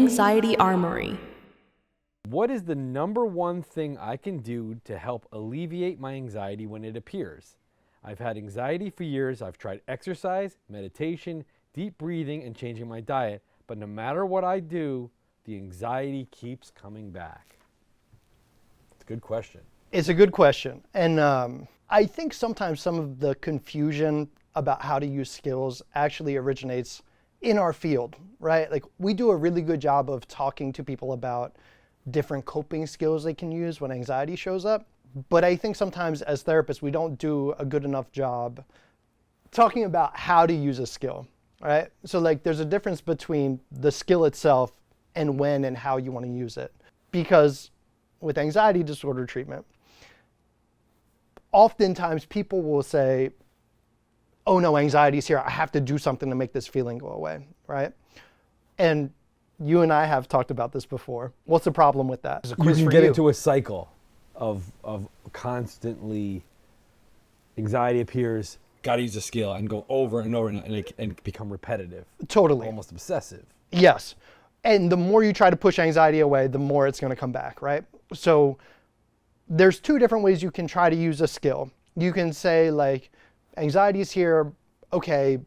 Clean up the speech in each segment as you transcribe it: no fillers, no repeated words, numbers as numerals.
Anxiety Armory. What is the number one thing I can do to help alleviate my anxiety when it appears? I've had anxiety for years. I've tried exercise, meditation, deep breathing, and changing my diet. But no matter what I do, the anxiety keeps coming back. It's a good question. It's a good question. And I think sometimes some of the confusion about how to use skills actually originates in our field, right? Like, we do a really good job of talking to people about different coping skills they can use when anxiety shows up. But I think sometimes as therapists, we don't do a good enough job talking about how to use a skill, right? So like, there's a difference between the skill itself and when and how you want to use it. Because with anxiety disorder treatment, oftentimes people will say, oh no, anxiety's here. I have to do something to make this feeling go away, right? And you and I have talked about this before. What's the problem with that? You can get into a cycle of constantly anxiety appears, got to use a skill and go over and over and become repetitive. Totally. Almost obsessive. Yes. And the more you try to push anxiety away, the more it's going to come back, right? So there's two different ways you can try to use a skill. You can say like, anxiety's here, okay,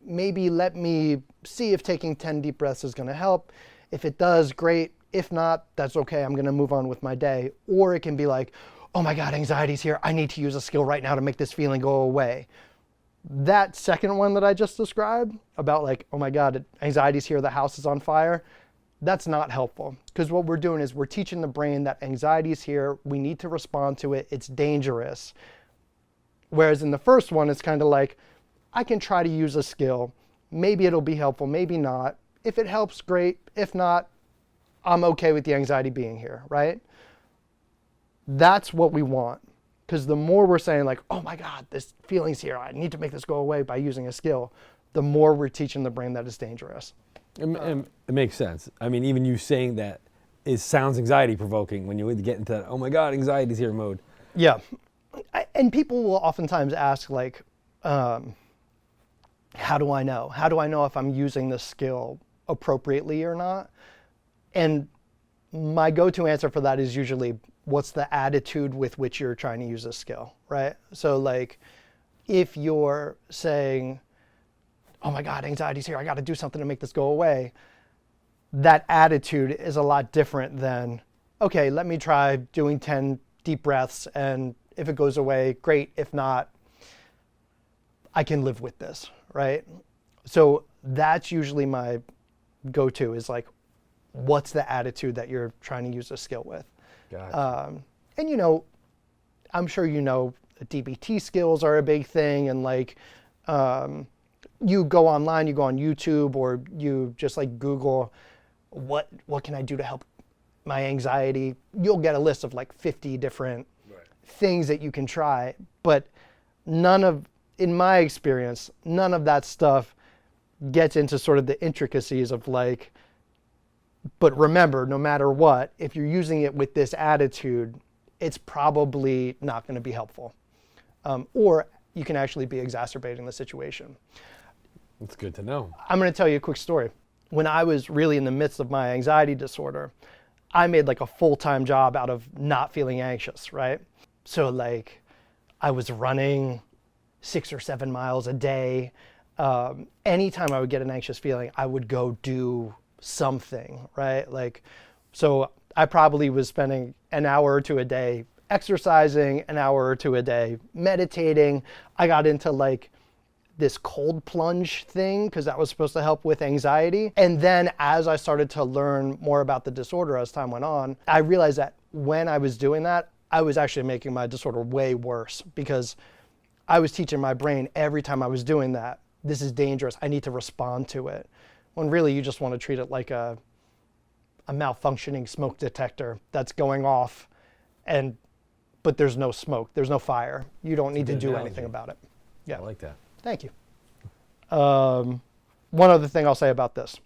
maybe let me see if taking 10 deep breaths is going to help. If it does, great. If not, that's okay. I'm going to move on with my day. Or it can be like, oh my God, anxiety's here. I need to use a skill right now to make this feeling go away. That second one that I just described about like, oh my God, anxiety's here, the house is on fire. That's not helpful, because what we're doing is we're teaching the brain that anxiety's here. We need to respond to it. It's dangerous. Whereas in the first one, it's kind of like, I can try to use a skill. Maybe it'll be helpful, maybe not. If it helps, great. If not, I'm okay with the anxiety being here, right? That's what we want. Because the more we're saying like, oh my God, this feeling's here, I need to make this go away by using a skill, the more we're teaching the brain that it's dangerous. It makes sense. I mean, even you saying that sounds anxiety provoking when you get into that, oh my God, anxiety's here mode. Yeah. And people will oftentimes ask like, how do I know? How do I know if I'm using this skill appropriately or not? And my go-to answer for that is usually, what's the attitude with which you're trying to use this skill, right? So like, if you're saying, oh my God, anxiety's here, I got to do something to make this go away, that attitude is a lot different than, okay, let me try doing 10 deep breaths, and if it goes away, great. If not, I can live with this, right? So that's usually my go-to, is like, what's the attitude that you're trying to use a skill with? Gotcha. And you know, I'm sure you know, DBT skills are a big thing, and like, you go online, you go on YouTube, or you just like Google, what can I do to help my anxiety? You'll get a list of like 50 different things that you can try, but in my experience, none of that stuff gets into sort of the intricacies of like, but remember, no matter what, if you're using it with this attitude, it's probably not going to be helpful. Or you can actually be exacerbating the situation. That's good to know. I'm going to tell you a quick story. When I was really in the midst of my anxiety disorder, I made like a full-time job out of not feeling anxious, right? So like, I was running 6 or 7 miles a day. Anytime I would get an anxious feeling, I would go do something, right? Like, so I probably was spending an hour or two a day exercising, an hour or two a day meditating. I got into like this cold plunge thing because that was supposed to help with anxiety. And then as I started to learn more about the disorder as time went on, I realized that when I was doing that, I was actually making my disorder way worse, because I was teaching my brain every time I was doing that, this is dangerous, I need to respond to it. When really you just want to treat it like a malfunctioning smoke detector that's going off, but there's no smoke, there's no fire. You don't need to do anything about it. Yeah. I like that. Thank you. One other thing I'll say about this.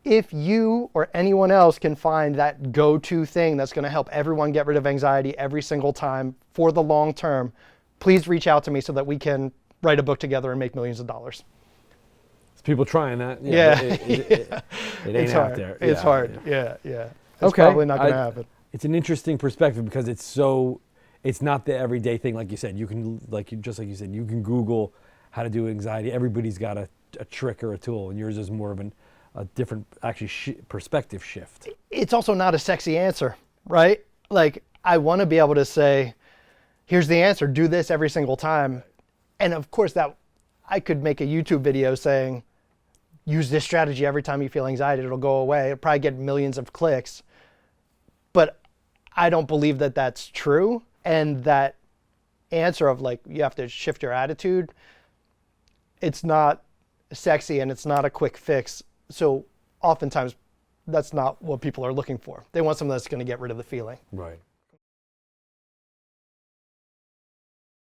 If you or anyone else can find that go-to thing that's going to help everyone get rid of anxiety every single time for the long term, please reach out to me so that we can write a book together and make millions of dollars. There's people trying that. Yeah. It ain't It's out hard. there. It's Yeah, hard. yeah. Yeah. It's Okay, probably not going to happen. It's an interesting perspective because it's not the everyday thing. Like you said, just like you said, you can Google how to do anxiety. Everybody's got a trick or a tool, and yours is more of a different, actually, perspective shift. It's also not a sexy answer, right? Like, I want to be able to say, here's the answer, do this every single time. And of course, that I could make a YouTube video saying, use this strategy every time you feel anxiety, it'll go away. It'll probably get millions of clicks. But I don't believe that that's true. And that answer of like, you have to shift your attitude, it's not sexy and it's not a quick fix. So oftentimes that's not what people are looking for. They want something that's going to get rid of the feeling. Right.